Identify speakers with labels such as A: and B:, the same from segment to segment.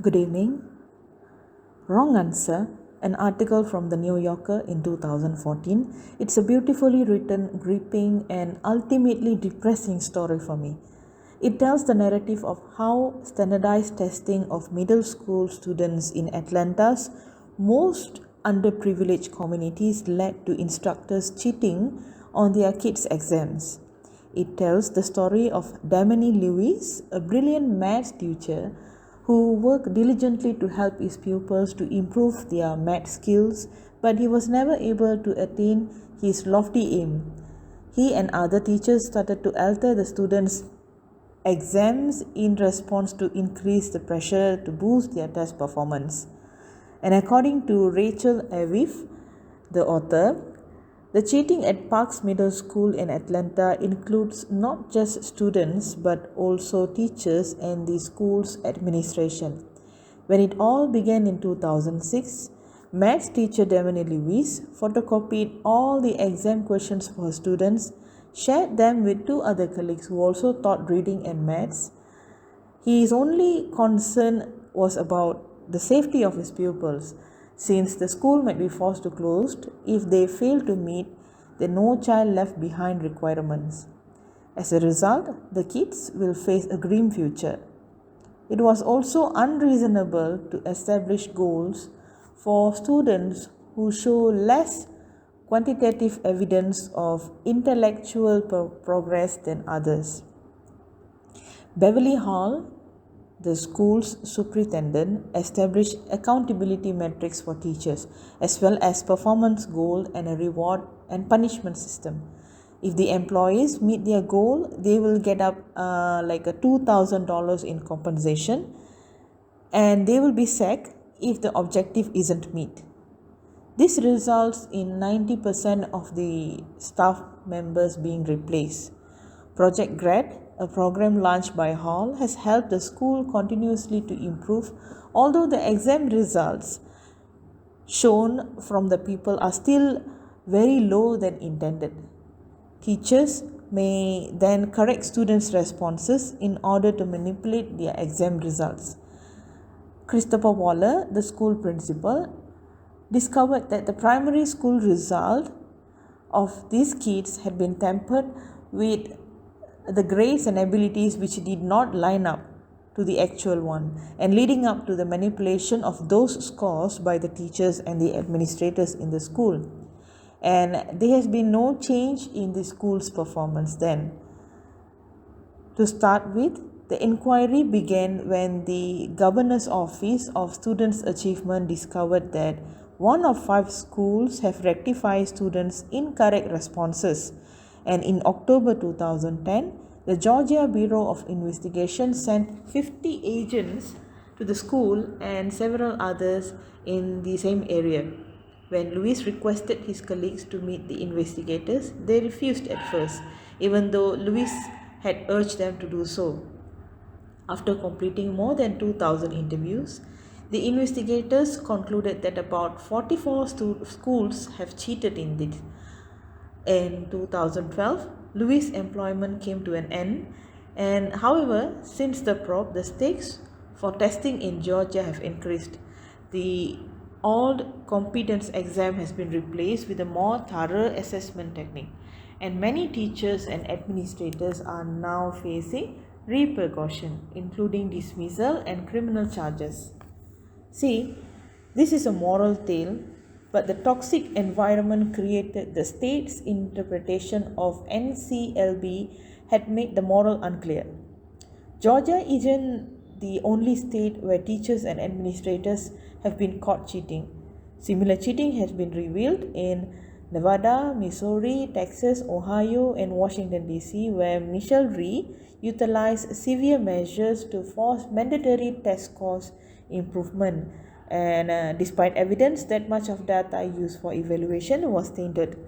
A: Good evening. Wrong answer. An article from the New Yorker in 2014. It's a beautifully written, gripping, and ultimately depressing story for me. It tells the narrative of how standardized testing of middle school students in Atlanta's most underprivileged communities led to instructors cheating on their kids' exams. It tells the story of Damini Lewis, a brilliant maths teacher who worked diligently to help his pupils to improve their math skills, but he was never able to attain his lofty aim. He and other teachers started to alter the students' exams in response to increase the pressure to boost their test performance. And according to Rachel Aviv, the author, the cheating at Parks Middle School in Atlanta includes not just students but also teachers and the school's administration. When it all began in 2006, maths teacher Devani Lewis photocopied all the exam questions for her students, shared them with two other colleagues who also taught reading and maths. His only concern was about the safety of his pupils, since the school might be forced to close if they fail to meet the no child left behind requirements. As a result, the kids will face a grim future. It was also unreasonable to establish goals for students who show less quantitative evidence of intellectual progress than others. Beverly Hall, the school's superintendent, established accountability metrics for teachers, as well as performance goal and a reward and punishment system. If the employees meet their goal, they will get up like a $2,000 in compensation, and they will be sacked if the objective isn't met. This results in 90% of the staff members being replaced. Project GRAD, a program launched by Hall, has helped the school continuously to improve, although the exam results shown from the people are still very low than intended. Teachers may then correct students' responses in order to manipulate their exam results. Christopher Waller, the school principal, discovered that the primary school result of these kids had been tampered with the grades and abilities which did not line up to the actual one, and leading up to the manipulation of those scores by the teachers and the administrators in the school. And there has been no change in the school's performance then. To start with, the inquiry began when the Governor's Office of Students' Achievement discovered that one of 5 schools have rectified students' incorrect responses. And in October 2010, the Georgia Bureau of Investigation sent 50 agents to the school and several others in the same area. When Louis requested his colleagues to meet the investigators, they refused at first, even though Louis had urged them to do so. After completing more than 2,000 interviews, the investigators concluded that about 44 schools have cheated in this. In 2012, Louis' employment came to an end, and however, since the probe, the stakes for testing in Georgia have increased. The old competence exam has been replaced with a more thorough assessment technique, and many teachers and administrators are now facing repercussion, including dismissal and criminal charges. See, this is a moral tale, but the toxic environment created the state's interpretation of NCLB had made the moral unclear. Georgia isn't the only state where teachers and administrators have been caught cheating. Similar cheating has been revealed in Nevada, Missouri, Texas, Ohio, and Washington, D.C., where Michelle Rhee utilized severe measures to force mandatory test scores improvement. And despite evidence that much of data used for evaluation was tainted.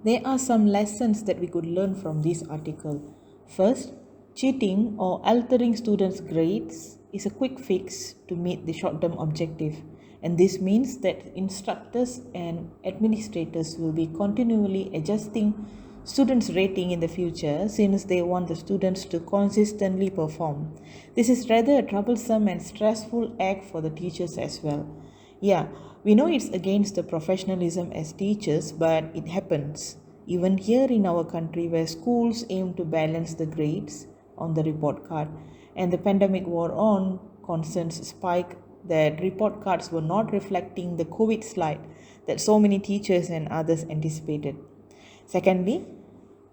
A: There are some lessons that we could learn from this article. First, cheating or altering students' grades is a quick fix to meet the short-term objective, and this means that instructors and administrators will be continually adjusting students' rating in the future since they want the students to consistently perform. This is rather a troublesome and stressful act for the teachers as well. Yeah, we know it's against the professionalism as teachers, but it happens. Even here in our country, where schools aim to balance the grades on the report card, and the pandemic wore on, concerns spike that report cards were not reflecting the COVID slide that so many teachers and others anticipated. Secondly,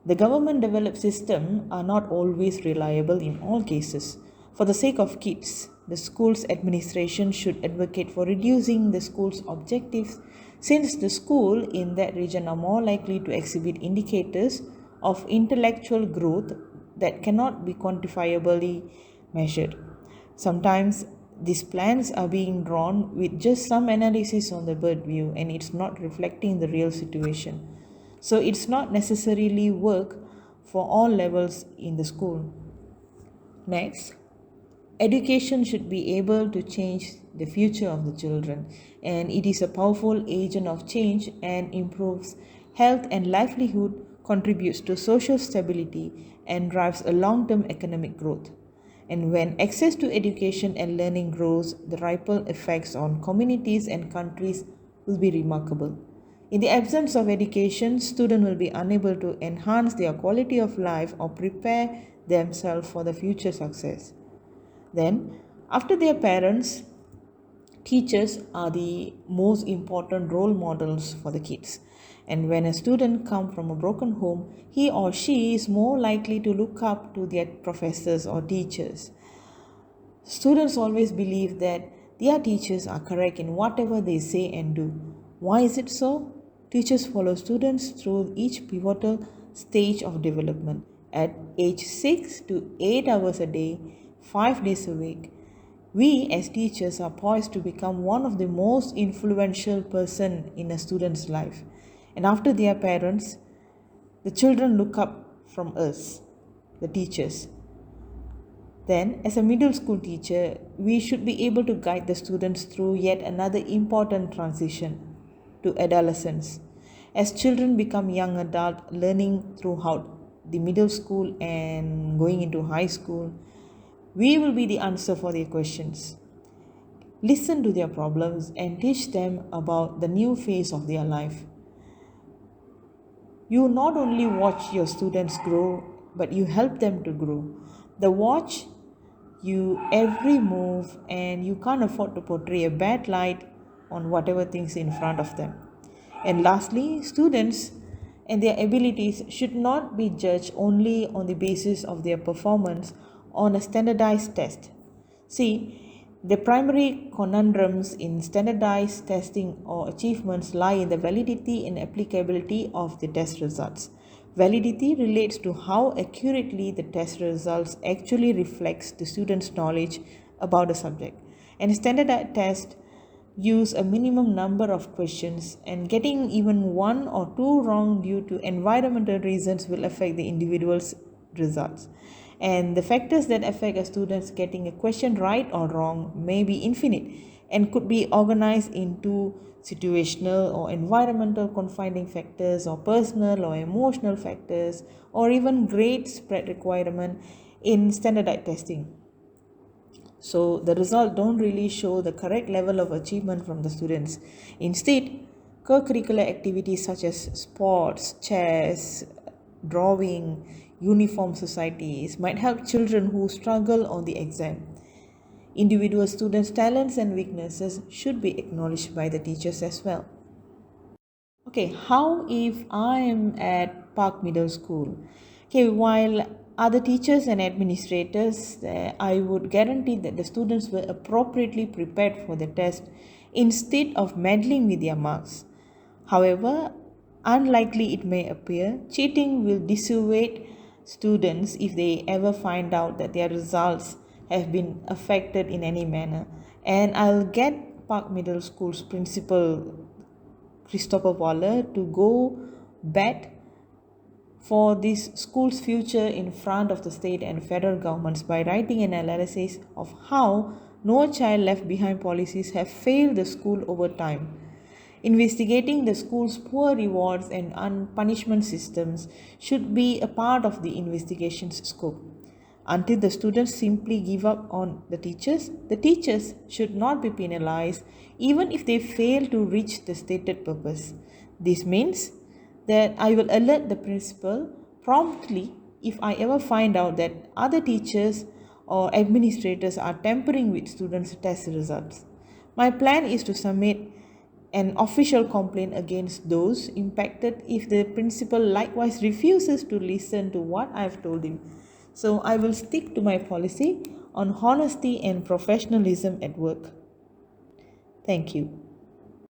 A: the government developed systems are not always reliable in all cases. For the sake of kids, the school's administration should advocate for reducing the school's objectives since the school in that region are more likely to exhibit indicators of intellectual growth that cannot be quantifiably measured. Sometimes these plans are being drawn with just some analysis on the bird view and it's not reflecting the real situation. So it's not necessarily work for all levels in the school. Next, education should be able to change the future of the children, and it is a powerful agent of change and improves health and livelihood, contributes to social stability, and drives a long term economic growth. And when access to education and learning grows, the ripple effects on communities and countries will be remarkable. In the absence of education, students will be unable to enhance their quality of life or prepare themselves for the future success. Then, after their parents, teachers are the most important role models for the kids. And when a student comes from a broken home, he or she is more likely to look up to their professors or teachers. Students always believe that their teachers are correct in whatever they say and do. Why is it so? Teachers follow students through each pivotal stage of development. At age 6 to 8 hours a day, 5 days a week, we as teachers are poised to become one of the most influential person in a student's life. And after their parents, the children look up from us, the teachers. Then, as a middle school teacher, we should be able to guide the students through yet another important transition to adolescence. As children become young adult, learning throughout the middle school and going into high school, we will be the answer for their questions. Listen to their problems and teach them about the new phase of their life. You not only watch your students grow, but you help them to grow. They watch you every move, and you can't afford to portray a bad light on whatever things in front of them. And lastly, students and their abilities should not be judged only on the basis of their performance on a standardized test. See, the primary conundrums in standardized testing or achievements lie in the validity and applicability of the test results. Validity relates to how accurately the test results actually reflects the student's knowledge about the subject. And standardized tests use a minimum number of questions, and getting even one or two wrong due to environmental reasons will affect the individual's results. And the factors that affect a student's getting a question right or wrong may be infinite and could be organized into situational or environmental confining factors or personal or emotional factors or even grade spread requirement in standardized testing. So the result don't really show the correct level of achievement from the students. Instead, co-curricular activities such as sports, chess, drawing, uniform societies might help children who struggle on the exam. Individual students' talents and weaknesses should be acknowledged by the teachers as well. Okay, how if I am at Park Middle School? Okay, while other teachers and administrators, I would guarantee that the students were appropriately prepared for the test instead of meddling with their marks. However, unlikely it may appear, cheating will dissuade students if they ever find out that their results have been affected in any manner. And I'll get Park Middle School's principal Christopher Waller to go bet for this school's future in front of the state and federal governments by writing an analysis of how no child left behind policies have failed the school over time. Investigating the school's poor rewards and punishment systems should be a part of the investigation's scope. Until the students simply give up on the teachers should not be penalized even if they fail to reach the stated purpose. This means that I will alert the principal promptly if I ever find out that other teachers or administrators are tampering with students' test results. My plan is to submit an official complaint against those impacted if the principal likewise refuses to listen to what I've told him. So I will stick to my policy on honesty and professionalism at work. Thank you.